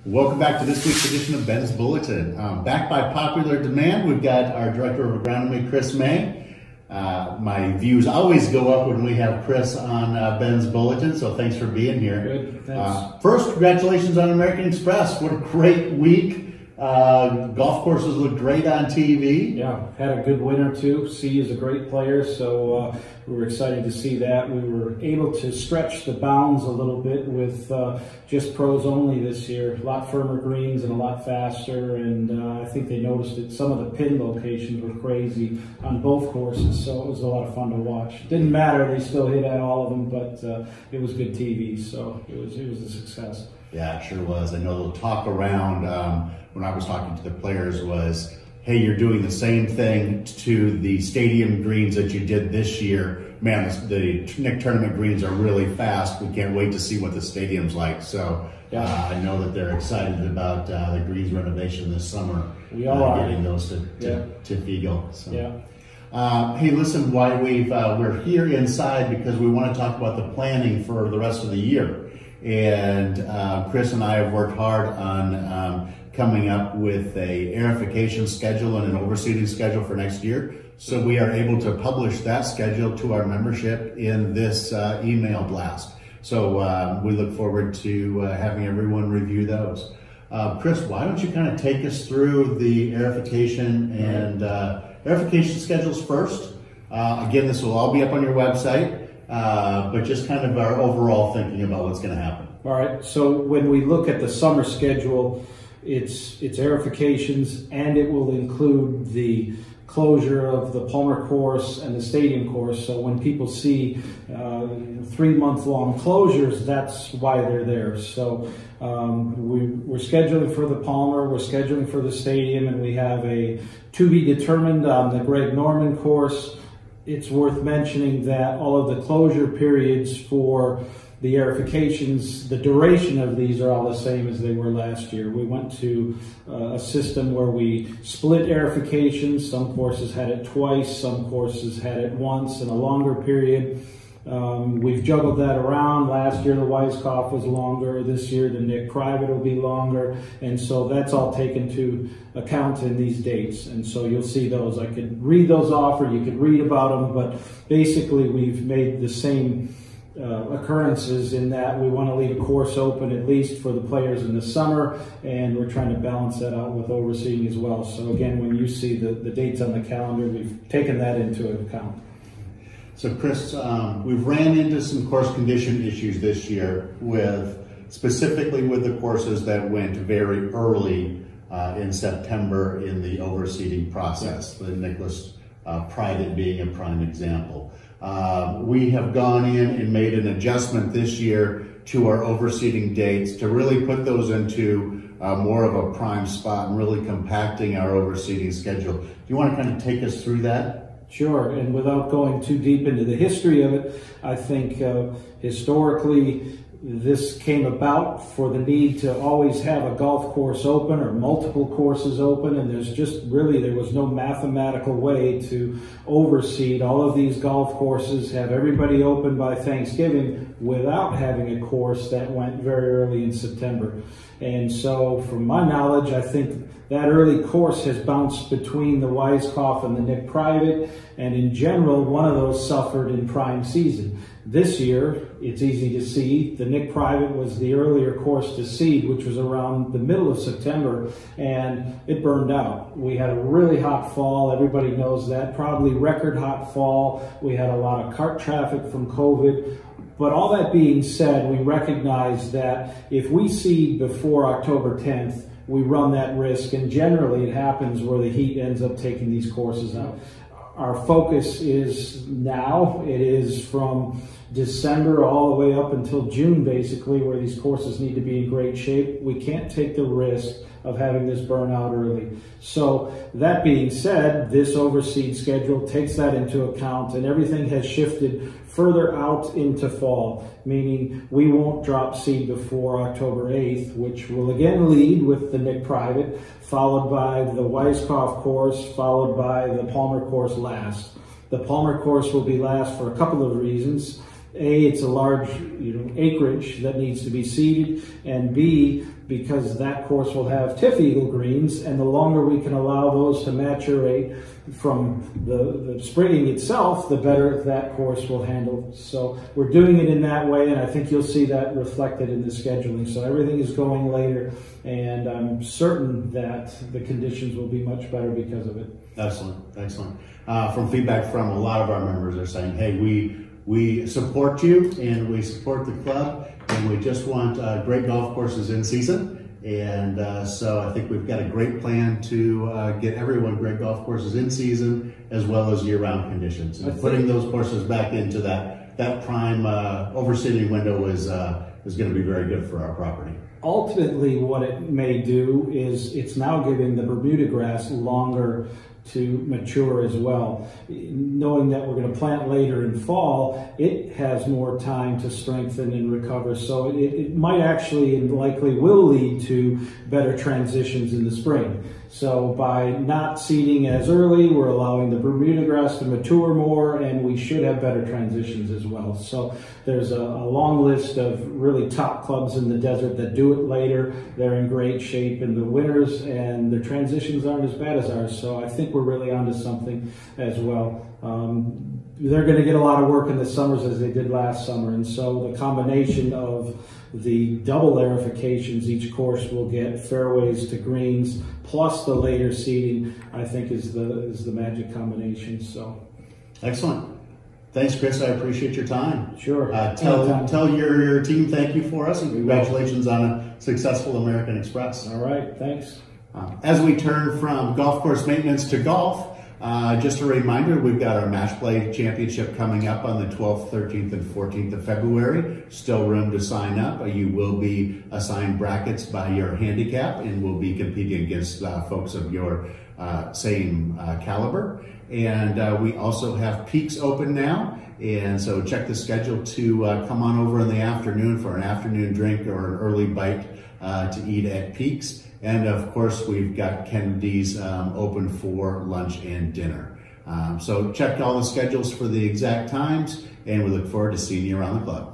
Welcome back to this week's edition of Ben's Bulletin. Back by popular demand, we've got our Director of Agronomy, Chris May. My views always go up when we have Chris on Ben's Bulletin, so thanks for being here. Good, thanks. First, congratulations on American Express. What a great week. Golf courses look great on TV. Yeah, had a good winner too. C is a great player, so we were excited to see that. We were able to stretch the bounds a little bit with just pros only this year. A lot firmer greens and a lot faster, and I think they noticed that some of the pin locations were crazy on both courses, so it was a lot of fun to watch. Didn't matter, they still hit at all of them, but it was good TV, so it was a success. Yeah, it sure was. I know the talk around when I was talking to the players was, hey, you're doing the same thing to the stadium greens that you did this year. Man, the Nick Tournament greens are really fast. We can't wait to see what the stadium's like. So I know that they're excited about the greens renovation this summer. We all are. Getting those to Fiegel. So. Yeah. Hey, listen, why we're here inside because we want to talk about the planning for the rest of the year. And Chris and I have worked hard on coming up with a aerification schedule and an overseeding schedule for next year. So we are able to publish that schedule to our membership in this email blast. So we look forward to having everyone review those. Chris, why don't you kind of take us through the aerification and aerification schedules first? Again, this will all be up on your website. But just kind of our overall thinking about what's going to happen. All right, so when we look at the summer schedule, it's aerifications, and it will include the closure of the Palmer course and the stadium course. So when people see 3-month-long closures, that's why they're there. So we're scheduling for the Palmer, we're scheduling for the stadium, and we have a to be determined on the Greg Norman course. It's worth mentioning that all of the closure periods for the aerifications, the duration of these are all the same as they were last year. We went to a system where we split aerifications. Some courses had it twice, some courses had it once in a longer period. We've juggled that around. Last year the Weiskopf was longer. This year the Nick Private will be longer. And so that's all taken to account in these dates. And so you'll see those. I could read those off or you could read about them, but basically we've made the same occurrences in that we want to leave a course open at least for the players in the summer, and we're trying to balance that out with overseeing as well. So again, when you see the dates on the calendar, we've taken that into account. So Chris, we've ran into some course condition issues this year specifically with the courses that went very early in September in the overseeding process, the Nicholas Private being a prime example. We have gone in and made an adjustment this year to our overseeding dates to really put those into more of a prime spot and really compacting our overseeding schedule. Do you want to kind of take us through that? Sure, and without going too deep into the history of it, I think historically this came about for the need to always have a golf course open or multiple courses open, and there was no mathematical way to overseed all of these golf courses, have everybody open by Thanksgiving without having a course that went very early in September. And so from my knowledge, I think that early course has bounced between the Weiskopf and the Nick Private, and in general, one of those suffered in prime season. This year, it's easy to see, the Nick Private was the earlier course to seed, which was around the middle of September, and it burned out. We had a really hot fall, everybody knows that, probably record hot fall. We had a lot of cart traffic from COVID. But all that being said, we recognize that if we seed before October 10th, we run that risk, and generally it happens where the heat ends up taking these courses out. Our focus is now, it is from December all the way up until June basically, where these courses need to be in great shape. We can't take the risk of having this burn out early. So that being said, this overseed schedule takes that into account, and everything has shifted further out into fall, meaning we won't drop seed before October 8th, which will again lead with the Nick Private, followed by the Weiskopf course, followed by the Palmer course last. The Palmer course will be last for a couple of reasons. A, it's a large acreage that needs to be seeded, and B, because that course will have TIF Eagle greens, and the longer we can allow those to maturate from the sprigging itself, the better that course will handle. So we're doing it in that way, and I think you'll see that reflected in the scheduling. So everything is going later, and I'm certain that the conditions will be much better because of it. Excellent, excellent. From feedback from a lot of our members, are saying, hey, we support you and we support the club, and we just want great golf courses in season. And so I think we've got a great plan to get everyone great golf courses in season as well as year-round conditions. And putting those courses back into that prime overseeding window is going to be very good for our property. Ultimately, what it may do is it's now giving the Bermuda grass longer to mature as well. Knowing that we're going to plant later in fall, it has more time to strengthen and recover. So it might actually and likely will lead to better transitions in the spring. So by not seeding as early, we're allowing the Bermuda grass to mature more, and we should have better transitions as well. So there's a long list of really top clubs in the desert that do it later. They're in great shape in the winters, and the transitions aren't as bad as ours. So I think we're really onto something as well. They're going to get a lot of work in the summers as they did last summer, and so the combination of the double aerifications each course will get, fairways to greens, plus the later seeding, I think is the magic combination. So excellent. Thanks, Chris. I appreciate your time. Sure. Tell your team thank you for us, and congratulations on a successful American Express. All right. Thanks. As we turn from golf course maintenance to golf, just a reminder, we've got our Match Play Championship coming up on the 12th, 13th, and 14th of February. Still room to sign up. You will be assigned brackets by your handicap, and will be competing against folks of your same caliber. And we also have Peaks open now, and so check the schedule to come on over in the afternoon for an afternoon drink or an early bite to eat at Peaks. And of course, we've got Kennedy's open for lunch and dinner. So check all the schedules for the exact times, and we look forward to seeing you around the club.